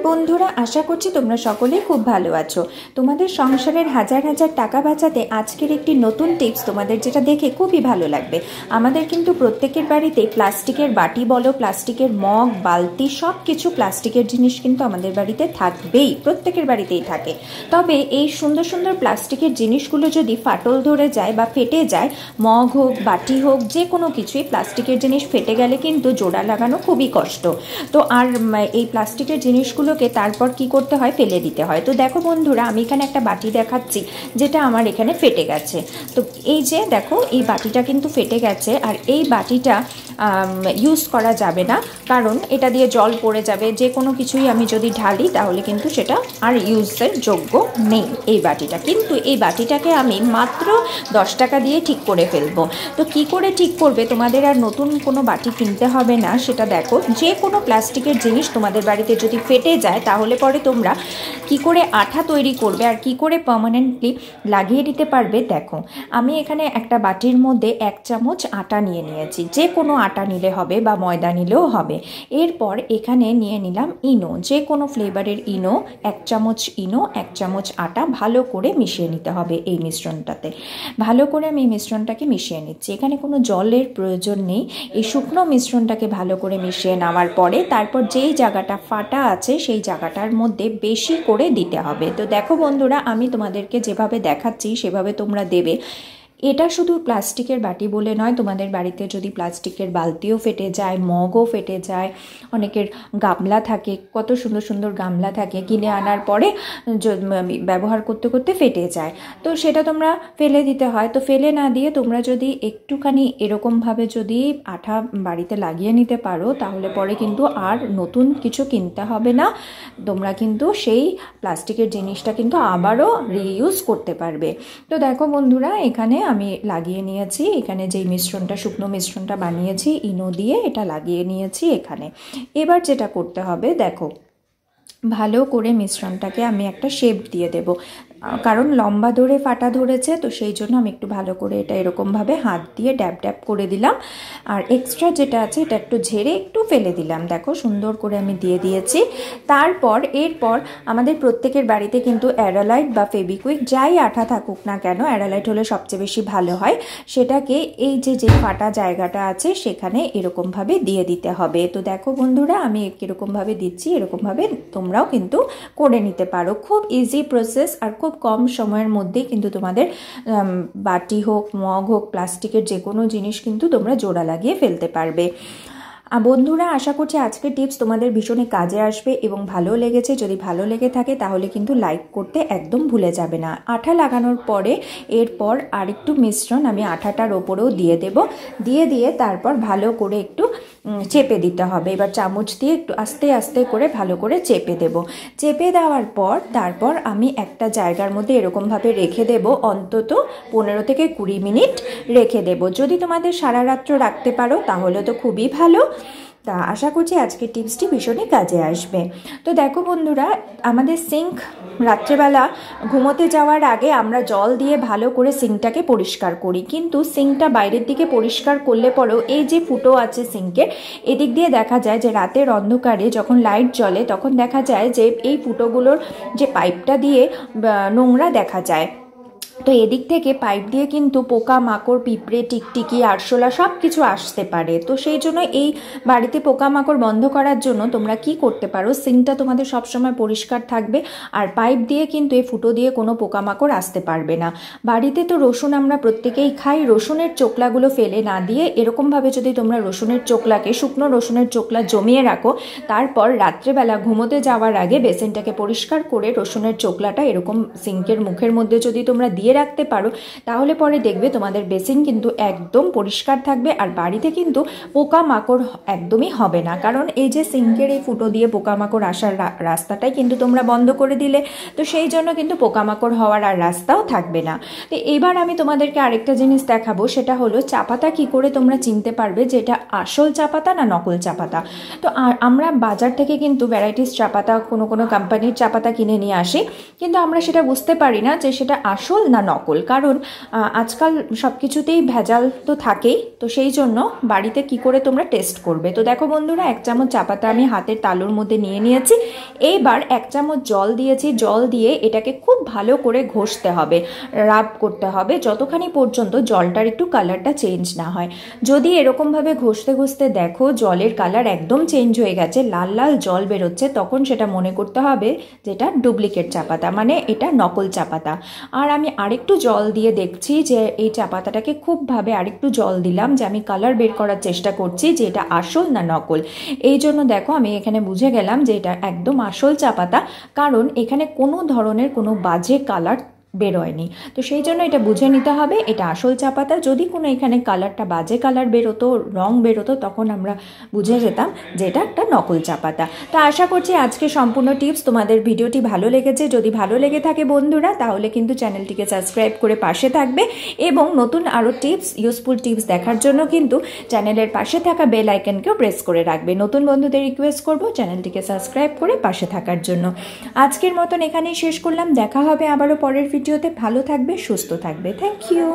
বন্ধুরা, আশা করছি তোমরা সকলেই খুব ভালো আছো। তোমাদের সংসারের হাজার হাজার টাকা বাঁচাতে আজকের একটি নতুন টিপস তোমাদের যেটা দেখে খুবই ভালো লাগবে। আমাদের কিন্তু প্রত্যেকের বাড়িতে প্লাস্টিকের বাটি বলো, প্লাস্টিকের মগ, বালতি, সব কিছু প্লাস্টিকের জিনিস কিন্তু আমাদের বাড়িতে থাকবেই, প্রত্যেকের বাড়িতেই থাকে। তবে এই সুন্দর সুন্দর প্লাস্টিকের জিনিসগুলো যদি ফাটল ধরে যায় বা ফেটে যায়, মগ হোক, বাটি হোক, যে কোনো কিছুই প্লাস্টিকের জিনিস ফেটে গেলে কিন্তু জোড়া লাগানো খুবই কষ্ট। তো আর এই প্লাস্টিকের জিনিসগুলোকে তারপর কি করতে হয়, ফেলে দিতে হয়। তো দেখো বন্ধুরা, আমি এখানে একটা বাটি দেখাচ্ছি যেটা আমার এখানে ফেটে গেছে। তো এই যে দেখো, এই বাটিটা কিন্তু ফেটে গেছে, আর এই বাটিটা ইউজ করা যাবে না, কারণ এটা দিয়ে জল পড়ে যাবে। যে কোনো কিছুই আমি যদি ঢালি তাহলে কিন্তু সেটা আর ইউজের যোগ্য নেই এই বাটিটা। কিন্তু এই বাটিটাকে আমি মাত্র 10 টাকা দিয়ে ঠিক করে ফেলবো। তো কি করে ঠিক করবে, তোমাদের আর নতুন কোনো বাটি কিনতে হবে না। সেটা দেখো, যে কোনো প্লাস্টিকের জিনিস তোমাদের বাড়িতে যদি ফেটে যায় তাহলে পরে তোমরা কি করে আঠা তৈরি করবে আর কি করে পার্মানেন্টলি লাগিয়ে দিতে পারবে। দেখো, আমি এখানে একটা বাটির মধ্যে 1 চামচ আটা নিয়ে নিয়েছি। যে কোনো আটা নিলে হবে বা ময়দা নিলেও হবে। এরপর এখানে নিয়ে নিলাম ইনো, যে কোনো ফ্লেভারের ইনো। 1 চামচ ইনো, 1 চামচ আটা, ভালো করে মিশিয়ে নিতে হবে এই মিশ্রণটাতে। ভালো করে আমি এই মিশ্রণটাকে মিশিয়ে নিচ্ছি। এখানে কোনো জলের প্রয়োজন নেই। এই শুকনো মিশ্রণটাকে ভালো করে মিশিয়ে নেওয়ার পরে তারপর যেই জায়গাটা ফাটা আছে সেই জায়গাটার মধ্যে বেশি করে দিতে হবে। তো দেখো বন্ধুরা, আমি তোমাদেরকে যেভাবে দেখাচ্ছি সেভাবে তোমরা দেবে। এটা শুধু প্লাস্টিকের বাটি বলে নয়, তোমাদের বাড়িতে যদি প্লাস্টিকের বালতিও ফেটে যায়, মগও ফেটে যায়, অনেকের গামলা থাকে, কত সুন্দর সুন্দর গামলা থাকে, কিনে আনার পরে ব্যবহার করতে করতে ফেটে যায়, তো সেটা তোমরা ফেলে দিতে হয়। তো ফেলে না দিয়ে তোমরা যদি একটুখানি এরকমভাবে যদি আঠা বাড়িতে লাগিয়ে নিতে পারো তাহলে পরে কিন্তু আর নতুন কিছু কিনতে হবে না। তোমরা কিন্তু সেই প্লাস্টিকের জিনিসটা কিন্তু আবারও রিইউজ করতে পারবে। তো দেখো বন্ধুরা, এখানে আমি লাগিয়ে নিয়েছি। এখানে যেই মিশ্রণটা, শুকনো মিশ্রণটা বানিয়েছি ইনো দিয়ে, এটা লাগিয়ে নিয়েছি এখানে। এবার যেটা করতে হবে, দেখো, ভালো করে মিশ্রণটাকে আমি একটা শেপ দিয়ে দেব, কারণ লম্বা ধরে ফাটা ধরেছে, তো সেই জন্য আমি একটু ভালো করে এটা এরকমভাবে হাত দিয়ে ড্যাব ড্যাব করে দিলাম। আর এক্সট্রা যেটা আছে এটা একটু ঝেড়ে একটু ফেলে দিলাম। দেখো, সুন্দর করে আমি দিয়ে দিয়েছি। তারপর এরপর আমাদের প্রত্যেকের বাড়িতে কিন্তু অ্যারালাইট বা ফেবিকুইক যাই আঠা থাকুক না কেন, অ্যারালাইট হলে সবচেয়ে বেশি ভালো হয়। সেটাকে এই যে ফাটা জায়গাটা আছে সেখানে এরকমভাবে দিয়ে দিতে হবে। তো দেখো বন্ধুরা, আমি এরকমভাবে দিচ্ছি। এরকমভাবে তোমরাও কিন্তু করে নিতে পারো। খুব ইজি প্রসেস, আর খুব কম সময়ের মধ্যেই কিন্তু তোমাদের বাটি হোক, মগ হোক, প্লাস্টিকের যে কোনো জিনিস কিন্তু তোমরা জোড়া লাগিয়ে ফেলতে পারবে। বন্ধুরা, আশা করছি আজকের টিপস তোমাদের ভীষণই কাজে আসবে এবং ভালো লেগেছে। যদি ভালো লেগে থাকে তাহলে কিন্তু লাইক করতে একদম ভুলে যাবে না। আঠা লাগানোর পরে এরপর আরেকটু মিশ্রণ আমি আঠাটার ওপরেও দিয়ে দেব। দিয়ে তারপর ভালো করে একটু চেপে দিতে হবে। এবার চামচ দিয়ে একটু আস্তে আস্তে করে ভালো করে চেপে দেব। চেপে দেওয়ার পর তারপর আমি একটা জায়গার মধ্যে এরকমভাবে রেখে দেব, অন্তত 15 থেকে 20 মিনিট রেখে দেব। যদি তোমাদের সারা রাত্র রাখতে পারো তাহলে তো খুবই ভালো। তা আশা করছি আজকের টিপসটি ভীষণই কাজে আসবে। তো দেখো বন্ধুরা, আমাদের সিঙ্ক রাত্রেবেলা ঘুমোতে যাওয়ার আগে আমরা জল দিয়ে ভালো করে সিঙ্কটাকে পরিষ্কার করি, কিন্তু সিঙ্কটা বাইরের দিকে পরিষ্কার করলে পরেও এই যে ফুটো আছে সিঙ্কের, এদিক দিয়ে দেখা যায় যে রাতের অন্ধকারে যখন লাইট জ্বলে তখন দেখা যায় যে এই ফুটোগুলোর যে পাইপটা দিয়ে নোংরা দেখা যায়। তো এদিক থেকে পাইপ দিয়ে কিন্তু পোকা মাকড়, পিঁপড়ে, টিকটিকি, আরশোলা সব কিছু আসতে পারে। তো সেই জন্য এই বাড়িতে পোকামাকড় বন্ধ করার জন্য তোমরা কি করতে পারো, সিঙ্কটা তোমাদের সবসময় পরিষ্কার থাকবে, আর পাইপ দিয়ে কিন্তু এই ফুটো দিয়ে কোনো পোকামাকড় আসতে পারবে না। বাড়িতে তো রসুন আমরা প্রত্যেকেই খাই। রসুনের চোকলাগুলো ফেলে না দিয়ে এরকমভাবে যদি তোমরা রসুনের চোকলাকে, শুকনো রসুনের চোকলা জমিয়ে রাখো, তারপর রাত্রেবেলা ঘুমোতে যাওয়ার আগে বেসিনটাকে পরিষ্কার করে রসুনের চোকলাটা এরকম সিঙ্কের মুখের মধ্যে যদি তোমরা দিয়ে রাখতে পারো তাহলে পরে দেখবে তোমাদের বেসিন কিন্তু একদম পরিষ্কার থাকবে, আর বাড়িতে কিন্তু পোকামাকড় একদমই হবে না। কারণ এই যে সিঙ্কের এই ফুটো দিয়ে পোকামাকড় আসার রাস্তাটাই কিন্তু তোমরা বন্ধ করে দিলে, তো সেই জন্য কিন্তু পোকামাকড় হওয়ার আর রাস্তাও থাকবে না। তো এবার আমি তোমাদেরকে আরেকটা জিনিস দেখাবো, সেটা হলো চা পাতা কি করে তোমরা চিনতে পারবে যে এটা আসল চা পাতা না নকল চা পাতা। তো আমরা বাজার থেকে কিন্তু ভ্যারাইটিস চা পাতা, কোনো কোম্পানির চা পাতা কিনে নিয়ে আসি, কিন্তু আমরা সেটা বুঝতে পারি না যে সেটা আসল না নকল, কারণ আজকাল সব কিছুতেই ভেজাল তো থাকেই। তো সেই জন্য বাড়িতে কি করে তোমরা টেস্ট করবে। তো দেখো বন্ধুরা, 1 চামচ চা পাতা আমি হাতের তালুর মধ্যে নিয়ে নিয়েছি। এইবার 1 চামচ জল দিয়েছি, জল দিয়ে এটাকে খুব ভালো করে ঘষতে হবে, রাব করতে হবে যতখানি পর্যন্ত জলটার একটু কালারটা চেঞ্জ না হয়। যদি এরকমভাবে ঘষতে ঘষতে দেখো জলের কালার একদম চেঞ্জ হয়ে গেছে, লাল লাল জল বেরোচ্ছে, তখন সেটা মনে করতে হবে যেটা ডুপ্লিকেট চা পাতা, মানে এটা নকল চা পাতা। আর আমি আরেকটু জল দিয়ে দেখছি যে এই চা পাতাটাকে খুবভাবে আরেকটু জল দিলাম, যে আমি কালার বের করার চেষ্টা করছি যে এটা আসল না নকল। এই জন্য দেখো আমি এখানে বুঝে গেলাম যে এটা একদম আসল চা পাতা, কারণ এখানে কোনো ধরনের কোনো বাজে কালার বেরোয়নি। তো সেই জন্য এটা বুঝে নিতে হবে এটা আসল চা পাতা। যদি কোনো এখানে কালারটা বাজে কালার বেরোতো, রং বেরোতো, তখন আমরা বুঝে যেতাম যে এটা একটা নকল চা পাতা। তো আশা করছি আজকে সম্পূর্ণ টিপস তোমাদের ভিডিওটি ভালো লেগেছে। যদি ভালো লেগে থাকে বন্ধুরা, তাহলে কিন্তু চ্যানেলটিকে সাবস্ক্রাইব করে পাশে থাকবে, এবং নতুন আরও টিপস, ইউজফুল টিপস দেখার জন্য কিন্তু চ্যানেলের পাশে থাকা বেল আইকনকেও প্রেস করে রাখবে। নতুন বন্ধুদের রিকোয়েস্ট করব চ্যানেলটিকে সাবস্ক্রাইব করে পাশে থাকার জন্য। আজকের মতন এখানেই শেষ করলাম, দেখা হবে আবারও পরের ভিডিওতে। ভালো থাকবে, সুস্থ থাকবে। Thank you.